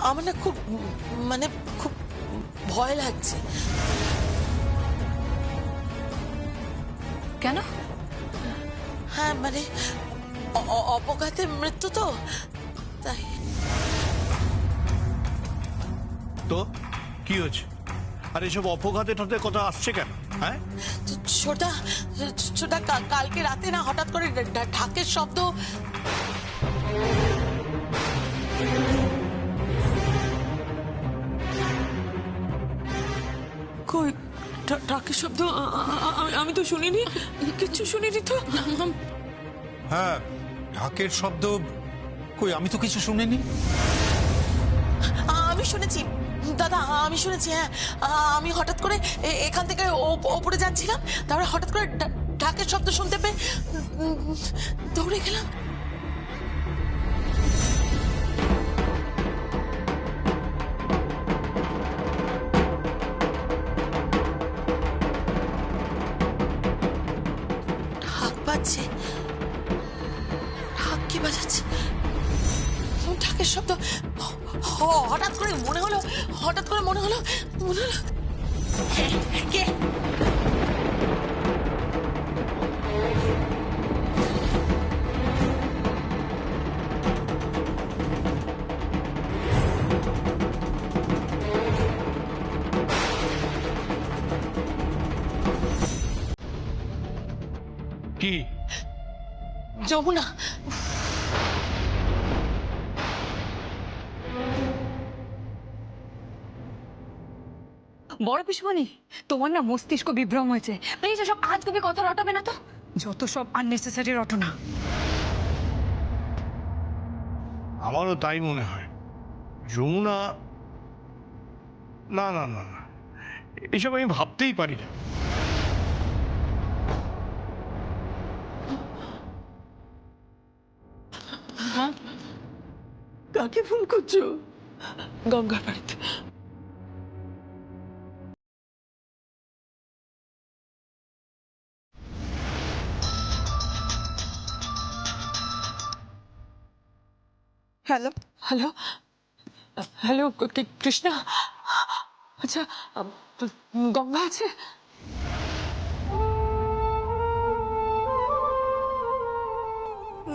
আমার না খুব মানে খুব ভয় লাগছে। কেন? হ্যাঁ মানে অপঘাতে মৃত্যু তো, তাই। তো কি হচ্ছে? আর এসব অপঘাতে ঠতে কথা আসছে কেন? হ্যাঁ, ছোটা ছোটা কালকে রাতে না হঠাৎ করে ঢাকের শব্দ। কই ঢাকের শব্দ? আমি তো শুনিনি, কিচ্ছু শুনিনি তো। হ্যাঁ, ঢাকের শব্দ কই? আমি তো কিছু শুনিনি। আমি শুনেছি দাদা, আমি শুনেছি। হ্যাঁ, আমি হঠাৎ করে এখান থেকে ওপরে যাচ্ছিলাম, তারপরে হঠাৎ করে ঢাকের শব্দ শুনতে পেয়ে দৌড়ে গেলাম। ঢাক বাজছে, ঢাক কি বাজাচ্ছে? ঢাকের শব্দ হঠাৎ করে মনে হলো, কে? কি? যমুনা। বড় পিসমণি, তোমার না মস্তিষ্ক বিভ্রম হয়েছে। প্লিজ এসব আজগুবি কথা রটাবে না তো। যত সব আননেসেসারি রটনা। আমারও তাই মনে হয়। যমুনা, না না না না, এসব আমি ভাবতেই পারি না। কাকে ফোন করছো? গঙ্গার বাড়িতে। Hello hello hello, Krishna? আচ্ছা, গঙ্গা আছে?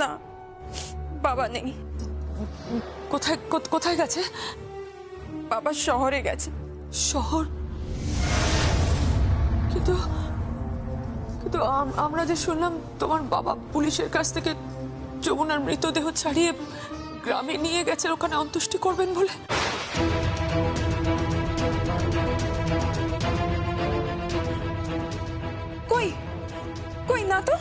না, বাবা নেই। কোথায় কোথায় গেছে? বাবা শহরে গেছে। শহর? কিন্তু কিন্তু আমরা যে শুনলাম তোমার বাবা পুলিশের কাছ থেকে যমুনার মৃতদেহ ছাড়িয়ে গ্রামে নিয়ে গেছে ওখানে অন্ত্যেষ্টি করবেন বলে। কই কই না তো।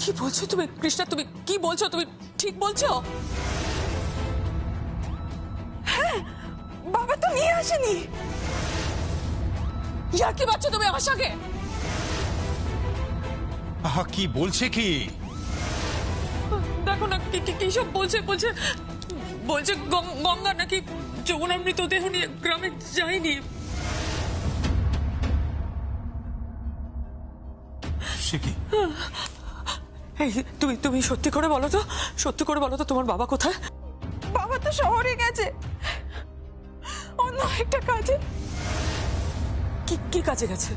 কি বলছো তুমি কৃষ্ণা? তুমি কি বলছো? তুমি ঠিক বলছো? হ্যাঁ, বাবা তো নিয়ে আসেনি। ইয়ার কি বাচ্চা তুমি আমার সঙ্গে? আহা, কি বলছে কি? দেখো না কি সব বলছে। বলছে গঙ্গা নাকি যমুনার মৃতদেহ নিয়ে গ্রামে যায়নি। সে কি? এই তুমি সত্যি করে বলো তো, সত্যি করে বলো তো তোমার বাবা কোথায়? বাবা তো শহরে গেছে অন্য একটা কাজে। কি কাজে গেছে?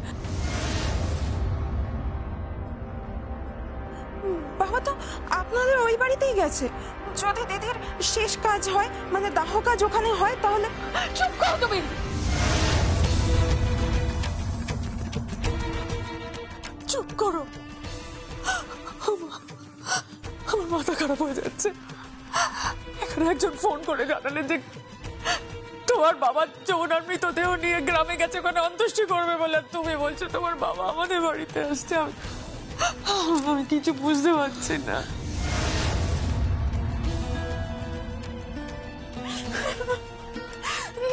বাবা তো আপনাদের ওই বাড়িতেই গেছে। যদি দিদির শেষ কাজ হয়, মানে দাহ কাজ ওখানে হয়, তাহলে। চুপ করো তুমি। চুপ করো। আমার মাথা খারাপ হয়ে যাচ্ছে। এখানে একজন ফোন করে জানালেন যে তোমার বাবা যমুনার মৃতদেহ নিয়ে গ্রামে গেছে ওখানে অন্ত্যেষ্টি করবে বলে। তুমি বলছো তোমার বাবা আমাদের বাড়িতে আসছে। আমি কিছু বুঝতে পারছি না।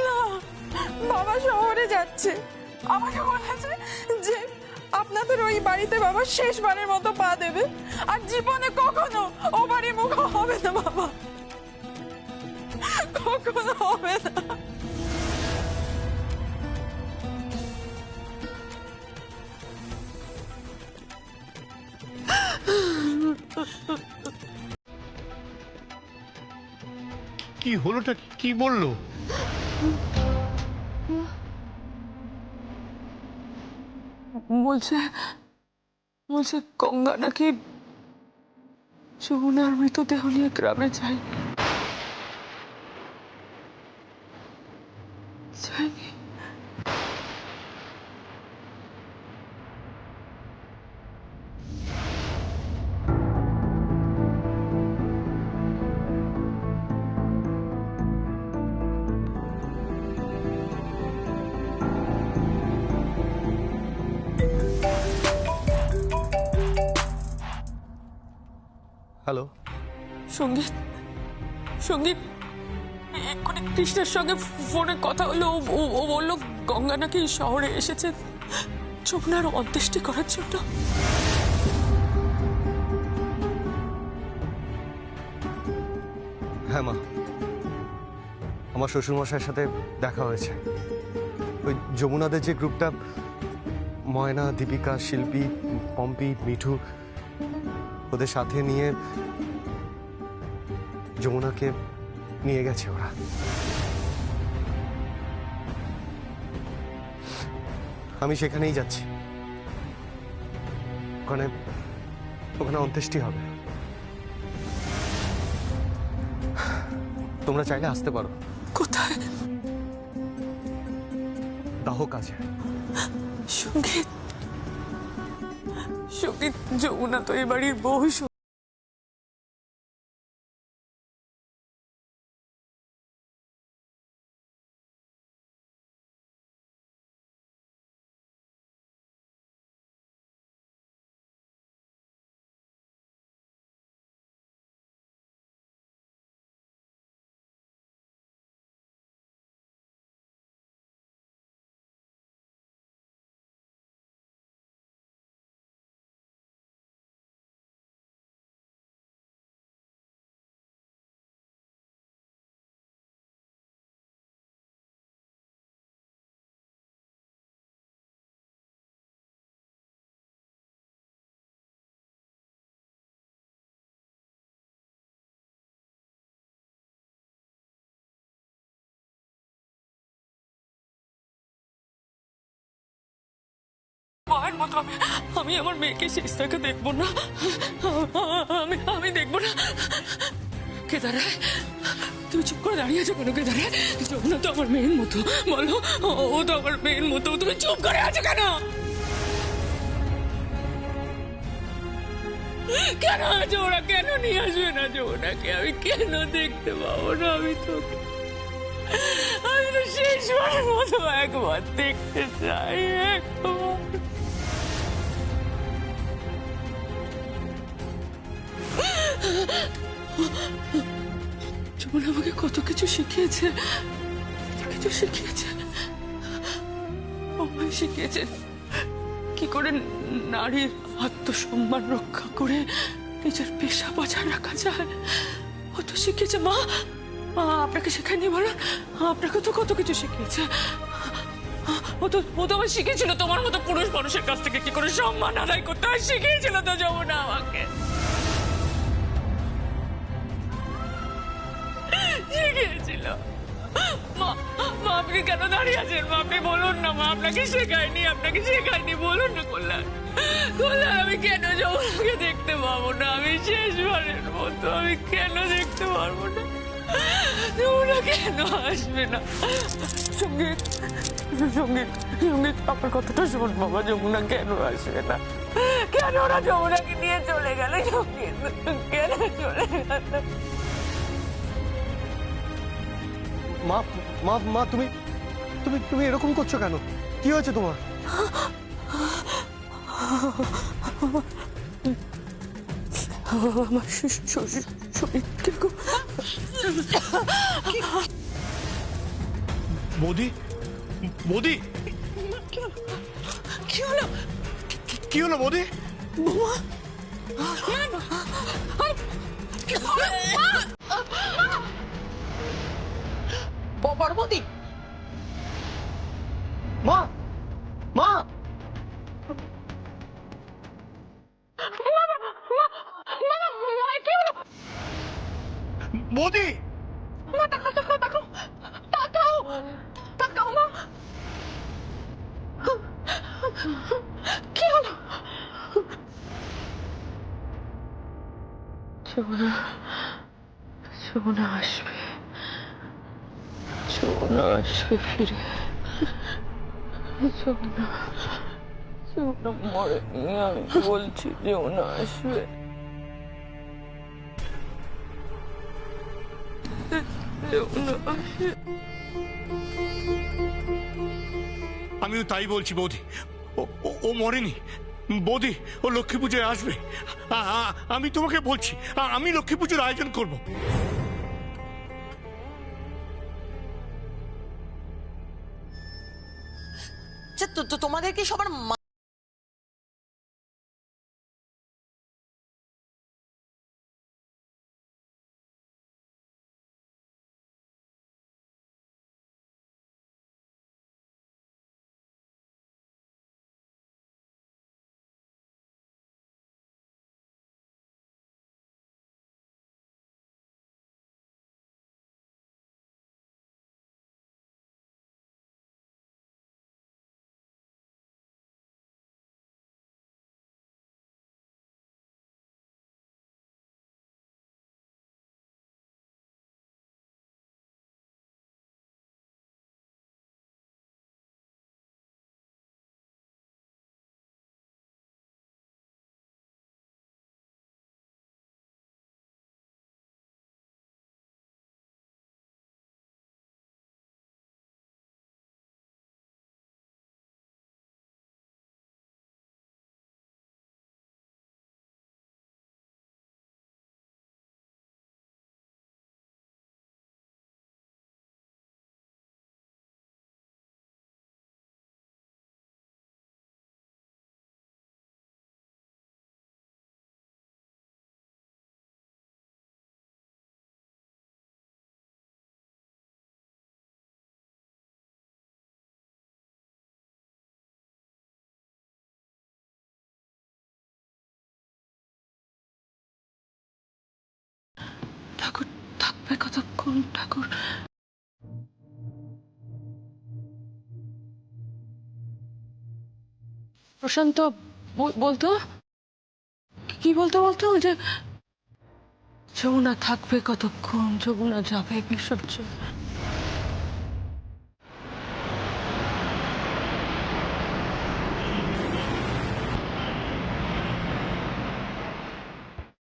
না, বাবা শহরে যাচ্ছে। আমাকে বলেছে যে আপনাদের ওই বাড়িতে বাবা শেষবারের মতো পা দেবে, আর জীবনে কখনো ও বাড়ি মুখ হবে না বাবা, কখনো হবে না। কি হলোটা কি বললো? বলছে বলছে গঙ্গা নাকি যমুনার মৃতদেহ নিয়ে গ্রামে যায়নি। হ্যালো, সঙ্গীত সঙ্গীত এক্ষুনি কৃষ্ণের সঙ্গে ফোনে কথা হলো। ও বললো গঙ্গা নাকি শহরে এসেছে যমুনার অন্ত্যেষ্টি করার জন্য। হ্যাঁ মা, আমার শ্বশুরমশাইয়ের সাথে দেখা হয়েছে। ওই যমুনাদের যে গ্রুপটা, ময়না, দীপিকা, শিল্পী, পম্পি, মিঠু, ওদের সাথে নিয়ে যমুনাকে নিয়ে গেছে ওরা। আমি সেখানেই যাচ্ছি। ওখানে অন্ত্যেষ্টি হবে। তোমরা চাইলে আসতে পারো। কোথায়? দাহ কাজে। সঙ্গীত সঙ্গীত যমুনা তো এই বাড়ির বউ। মায়ের মতো আমি আমার মেয়েকে শেষ থেকে দেখবো না। আমি দেখবো না। কেদারায়, তুমি চুপ করে দাঁড়িয়ে আছো কেন? কেদারায়, যমুনা তো আমার মেয়ের মতো। বলো, ও তো আমার মেয়ের মতো। তুমি চুপ করে আছো কেন? কেন আছো? ওরা কেন নিয়ে আসবে না যমুনাকে? আমি কেন দেখতে পাবো না? আমি তো শেষবারের মতো একবার দেখতে চাই, একবার। যমুনা আমাকে কত কিছু শিখিয়েছে, আমায় শিখিয়েছে কি করে নারীর আত্মসম্মান রক্ষা করে নিজের পেশা বজায় রাখা যায়। ও তো শিখিয়েছে। মা আপনাকে শেখায়নি? বলো, আপনাকে তো কত কিছু শিখিয়েছে। ও তো আমায় শিখিয়েছিল তোমার মতো পুরুষ মানুষের কাছ থেকে কি করে সম্মান আদায় করতে হয়, শিখিয়েছিল তো যমুনা আমাকে। শিখিয়েছিল। মা আপনি কেন দাঁড়িয়ে আছেন? মা আপনি বলুন না। মা আপনাকে শেখায়নি বলুন না। কল্যাণ, আমি কেন যমুনাকে দেখতে পাবো না? আমি শেষবারের মতো আমি কেন দেখতে পারবো না? যমুনা কেন আসবে না? সঙ্গীত আমার কথাটা শোন বাবা। যমুনা কেন আসবে না? কেন ওরা যমুনাকে নিয়ে চলে গেল? সঙ্গীত কেন চলে গেল? মা মা মা তুমি তুমি তুমি এরকম করছো কেন? কি হয়েছে তোমার? আমার শরীরকে মোদি, মোদি, কি হলো? কি হলো মোদি? বড়বৌদি, মা মা মোদি, মাথা কি হলো? যমুনা, যমুনা আসবে, যমুনা আসবে ফিরে, যমুনা, যমুনা মরেনি, আমি বলছি যমুনা আসবে। যমুনা আসবে। আমিও তাই বলছি বৌদি, ও মরেনি বৌদি, ও লক্ষ্মী পুজোয় আসবে। আমি তোমাকে বলছি, আমি লক্ষ্মী পুজোর আয়োজন করব। তোমাদের কি সবার ঠাকুর থাকবে কতক্ষণ? ঠাকুর প্রশান্ত বলতো, কি বলতো যে যমুনা থাকবে কতক্ষণ, যমুনা যাবে বিসর্জন।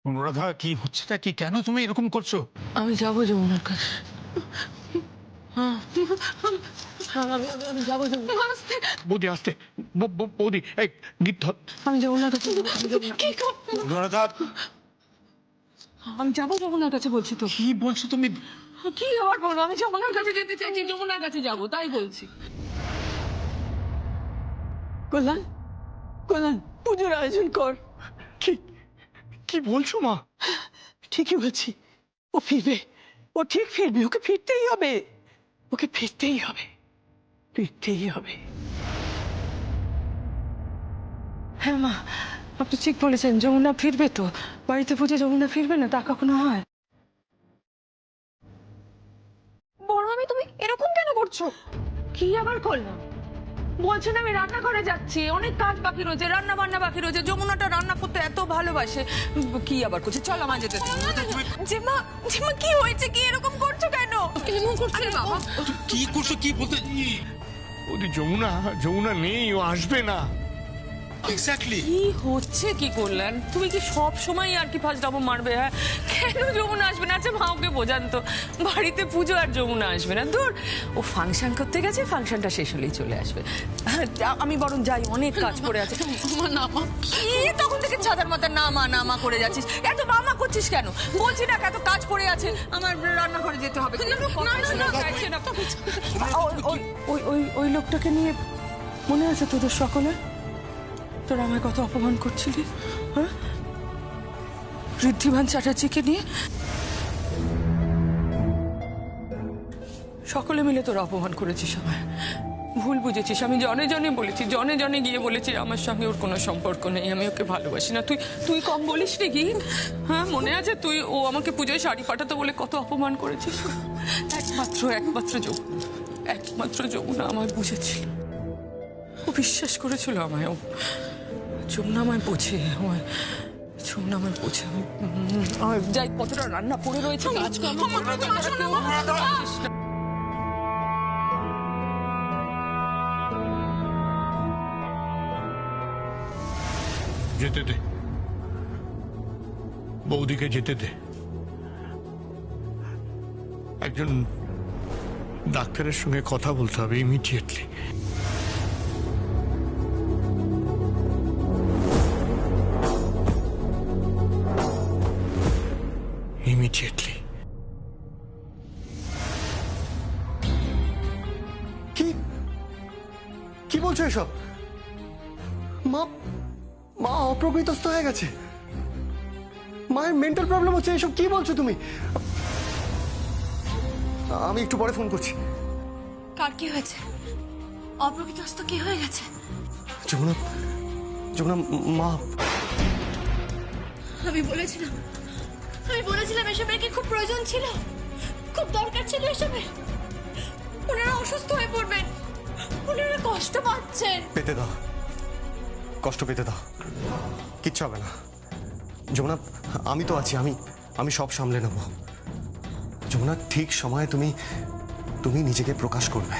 অনুরাধা, কি হচ্ছেটা কি? কেন তুমি এরকম করছো? আমি যাবো যমুনার কাছে। হ্যাঁ, আমি যাবো যমুনার কাছে। বৌদি আসতে, বৌদি এই গীত ধর। আমি যমুনার কাছে অনুরাধা, আমি যাবো যমুনার কাছে বলছি তো। কি বলছো তুমি? কি আবার বলবো? আমি যমুনার কাছে যেতে চাইছি, যমুনার কাছে যাবো তাই বলছি। কল্যাণ, কল্যাণ, পুজোর আয়োজন কর। কি বলছো মা? ঠিকই বলছি, ও ফিরবে, ও ঠিক ফিরবে, ওকে ফিরতেই হবে, ওকে ফিরতেই হবে, ফিরতেই হবে। হ্যাঁ মা, আপনি ঠিক বলেছেন, যমুনা ফিরবে তো। বাড়িতে পুজো, যমুনা ফিরবে না তা কখনো হয়? বড় মামি, তুমি এরকম কেন করছো? কি আবার করলাম? বলছেন আমি রান্নাঘরে যাচ্ছি, অনেক কাজ বাকি রয়েছে, রান্না বান্না বাকি রয়েছে। যমুনাটা রান্না করতে এত ভালোবাসে, কি আবার করছে? চল আমার যেতে দিন। জিম্মা, জিম্মা কি হয়েছে? কি এরকম করছো কেন? এরকম করছো বাবা? কি করছো? কি বলতে? বৌদি, যমুনা নেই, ও আসবে না। এক্স্যাক্টলি। কি হচ্ছে কি করলেন? তুমি কি সব সময় আর কি ফার্স্ট ডাবল মারবে? হ্যাঁ, কেন যমুনা আসবে না? আচ্ছা মাওকে বোঝান তো, বাড়িতে পুজো আর যমুনা আসবে না? দূর, ও ফাংশন করতে গেছে, ফাংশনটা শেষ হলেই চলে আসবে। হ্যাঁ, আমি বরং যাই, অনেক কাজ করে আছে। কি তখন থেকে ছাদার মাথার নামা করে যাচ্ছিস? এত মামা করছিস কেন? বলছি না এত কাজ পড়ে আছে, আমার রান্নাঘরে যেতে হবে। ওই লোকটাকে নিয়ে মনে আছে তোদের সকলে? তোরা আমায় কত অপমান করছিলি, হ্যাঁ? ঋদ্ধিমান চ্যাটার্জিকে নিয়ে সকলে মিলে তোরা অপমান করেছিস আমায়, ভুল বুঝেছিস। আমি জনে জনে বলেছি, জনে জনে গিয়ে বলেছি আমার সঙ্গে ওর কোনো সম্পর্ক নেই, আমি ওকে ভালোবাসি না। তুই কম বলিস নি কি? হ্যাঁ, মনে আছে? ও আমাকে পুজোয় শাড়ি পাঠাতো বলে কত অপমান করেছিস। একমাত্র যমুনা আমায় বুঝেছিল। ও বিশ্বাস করেছিল আমায়, ও যমুনা আমায় বোঝে, যমুনা আমায় বোঝে। আমি যাই, কতটা রান্না পড়ে রয়েছে, কাজকর্ম যেতে দে, বৌদিকে যেতে দে। একজন ডাক্তারের সঙ্গে কথা বলতে হবে ইমিডিয়েটলি। ইমিডিয়েটলি। কি কি বলছো এসব? মা মা অপ্রকৃতস্থ হয়ে গেছে, মায়ের মেন্টাল প্রবলেম হচ্ছে, এসব কি বলছো তুমি? আমি একটু পরে ফোন করছি। কার কি হয়েছে? অপ্রকৃতস্থ কি হয়ে গেছে? যমুনা, যমুনা মা। আমি বলেছিলাম এসবের কি খুব প্রয়োজন ছিল, খুব দরকার ছিল এসবের। ওনারা অসুস্থ হয়ে পড়বেন, ওনারা কষ্ট পাচ্ছেন। পেতে দাও, কষ্ট পেতে দাও, কিচ্ছু হবে না। যমুনা আমি তো আছি, আমি সব সামলে নেব। যমুনা ঠিক সময়ে তুমি নিজেকে প্রকাশ করবে,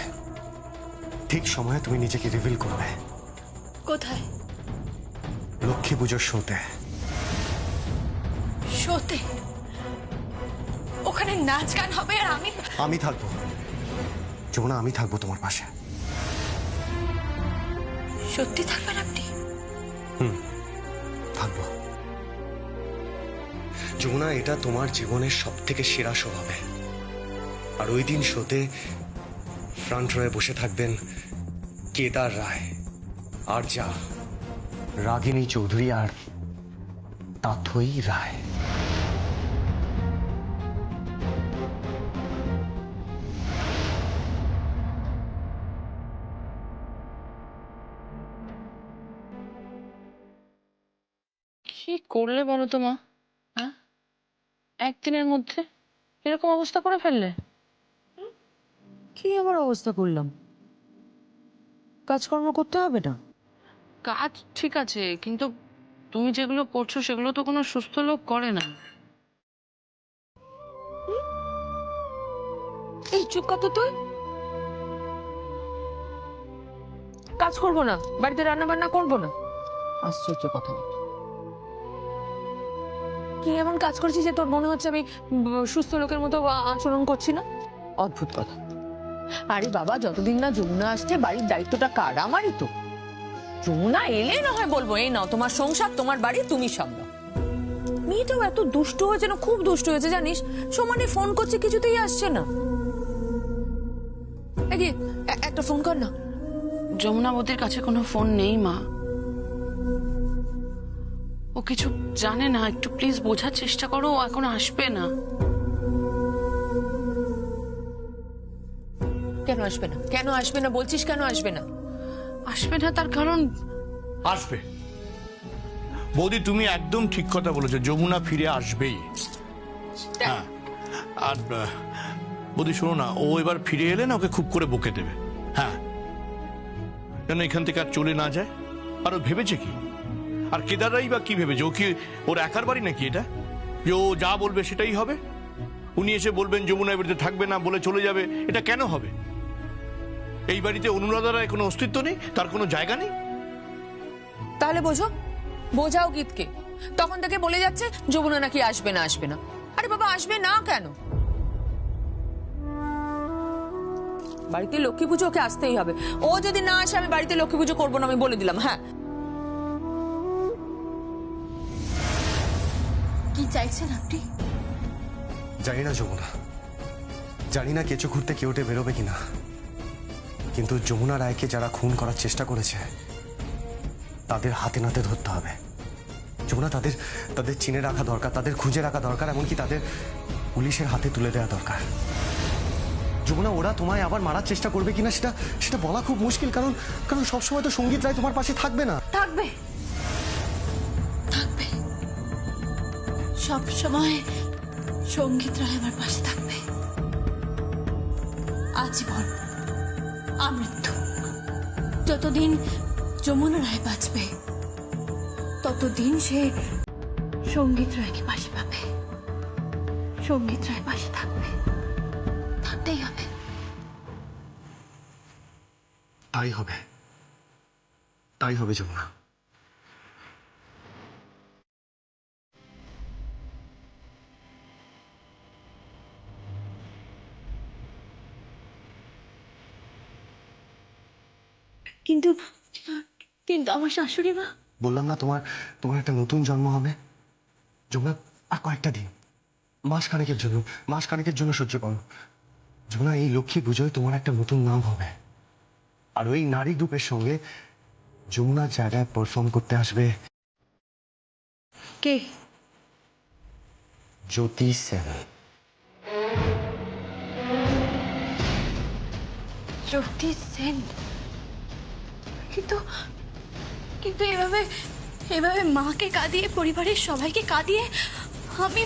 ঠিক সময়ে তুমি নিজেকে রিভিল করবে। কোথায়? লক্ষ্মী পুজোর শোতে। শোতে? ওখানে নাচ গান হবে আর আমি থাকবো যমুনা, আমি থাকবো তোমার পাশে। সত্যি থাকবেন আপনি? থাকবো যমুনা, এটা তোমার জীবনের সব থেকে সেরা শো হবে। আর ওই দিন শোতে ফ্রন্ট রয়ে বসে থাকবেন কেদার রায় আর যা রাগিনী চৌধুরী আর তাথই রায়। কি করলে বলো তো মা? হ্যাঁ, একদিনের মধ্যে এরকম অবস্থা করে ফেললে। কি আবার অবস্থা করলাম? কাজকর্ম করতে হবে না? কাজ ঠিক আছে, কিন্তু তুমি যেগুলো করছো সেগুলো তো কোনো সুস্থ লোক করে না। এই চুপ কর তো তুই। কাজ করবো না, বাড়িতে রান্না বান্না করবো না? আশ্চর্য কথা। কি এমন কাজ করছি যে তোর মনে হচ্ছে আমি সুস্থ লোকের মতো আচরণ করছি না? অদ্ভুত কথা। আরে বাবা, যতদিন না যমুনা আসছে বাড়ির দায়িত্বটা কার? আমারই তো। যমুনা এলে না হয় বলবো, এই নাও তোমার সংসার, তোমার বাড়ি, তুমি সামলাও। মেয়েটাও এত দুষ্ট হয়েছে না, খুব দুষ্ট হয়েছে জানিস। সমানে ফোন করছে, কিছুতেই আসছে না। একটা ফোন কর না। যমুনা বৌদির কাছে কোনো ফোন নেই মা, ও কিছু জানে না। একটু প্লিজ বোঝার চেষ্টা করো, ও এখন আসবে না। কেন আসবে না? কেন আসবে না বলছিস? কেন আসবে না? আসবে না তার কারণ আসবে। বৌদি তুমি একদম ঠিক কথা বলেছো, যমুনা ফিরে আসবেই। হ্যাঁ, আর বৌদি শোনো না, ও এবার ফিরে এলে না ওকে খুব করে বকে দেবে। হ্যাঁ, যেন এখান থেকে আর চলে না যায়। আর ও ভেবেছে কি? আর কেদাররাই বা কি ভেবেছে? ও কি ওর একার বাড়ি নাকি এটা, যে ও যা বলবে সেটাই হবে? উনি এসে বলবেন যমুনা এই বাড়িতে থাকবে না, বলে চলে যাবে, এটা কেন হবে? এই বাড়িতে অনুরাধার কোনো অস্তিত্ব নেই, তার কোনো জায়গা নেই। তাহলে বোঝাও গীতকে। তখন থেকে বলে যাচ্ছে যমুনা নাকি আসবে না, আসবে না। আরে বাবা, আসবে না কেন? বাড়িতে লক্ষ্মী পুজো, ওকে আসতেই হবে। ও যদি না আসে আমি বাড়িতে লক্ষ্মী পুজো করবো না, আমি বলে দিলাম। হ্যাঁ, কি চাইছেন আপনি? জানি না যমুনা, জানি না কেঁচো ঘুরতে কেউটে বেরোবে কিনা, কিন্তু যমুনা রায়কে যারা খুন করার চেষ্টা করেছে তাদের হাতে নাতে ধরতে হবে। যমুনা, তাদের চিনে রাখা দরকার, তাদের খুঁজে রাখা দরকার, এমনকি তাদের পুলিশের হাতে তুলে দেওয়া দরকার। যমুনা, ওরা তোমায় আবার মারার চেষ্টা করবে কিনা সেটা বলা খুব মুশকিল, কারণ সবসময় তো সঙ্গীত রায় তোমার পাশে থাকবে না। থাকবে, থাকবে, সব সময় সঙ্গীত রায় আমার পাশে থাকবে, আজীবন, আমৃত্যু। যতদিন যমুনা রায় বাঁচবে ততদিন সে সঙ্গীত রায়কে পাশে পাবে, সঙ্গীত রায় পাশে থাকবে, থাকতেই হবে। তাই হবে, তাই হবে যমুনা। কিন্তু কিন্তু আমার শাশুড়ি মা। বললাম না তোমার তোমার একটা নতুন জন্ম হবে যমুনা। আর কয়েকটা দিন, মাসখানেকের জন্য সহ্য করো যমুনা। এই লক্ষ্মী পুজোয় তোমার একটা নতুন নাম হবে, আর ওই নারী গ্রুপের সঙ্গে যমুনার জায়গায় পারফর্ম করতে আসবে কে? জ্যোতি সেন। জ্যোতি সেন? কিন্তু কিন্তু এভাবে এভাবে মাকে কাঁদিয়ে, পরিবারের সবাইকে কাঁদিয়ে আমি।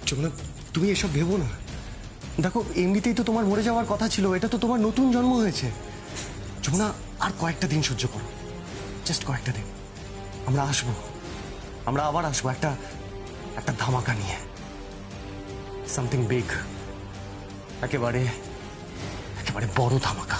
যমুনা তুমি এসব ভেবো না। দেখো এমনিতেই তো তোমার মরে যাওয়ার কথা ছিল, এটা তো তোমার নতুন জন্ম হয়েছে। যমুনা আর কয়েকটা দিন সহ্য করো, জাস্ট কয়েকটা দিন। আমরা আসবো, আমরা আবার আসবো একটা একটা ধামাকা নিয়ে, সামথিং বিগ, একেবারে একেবারে বড় ধামাকা।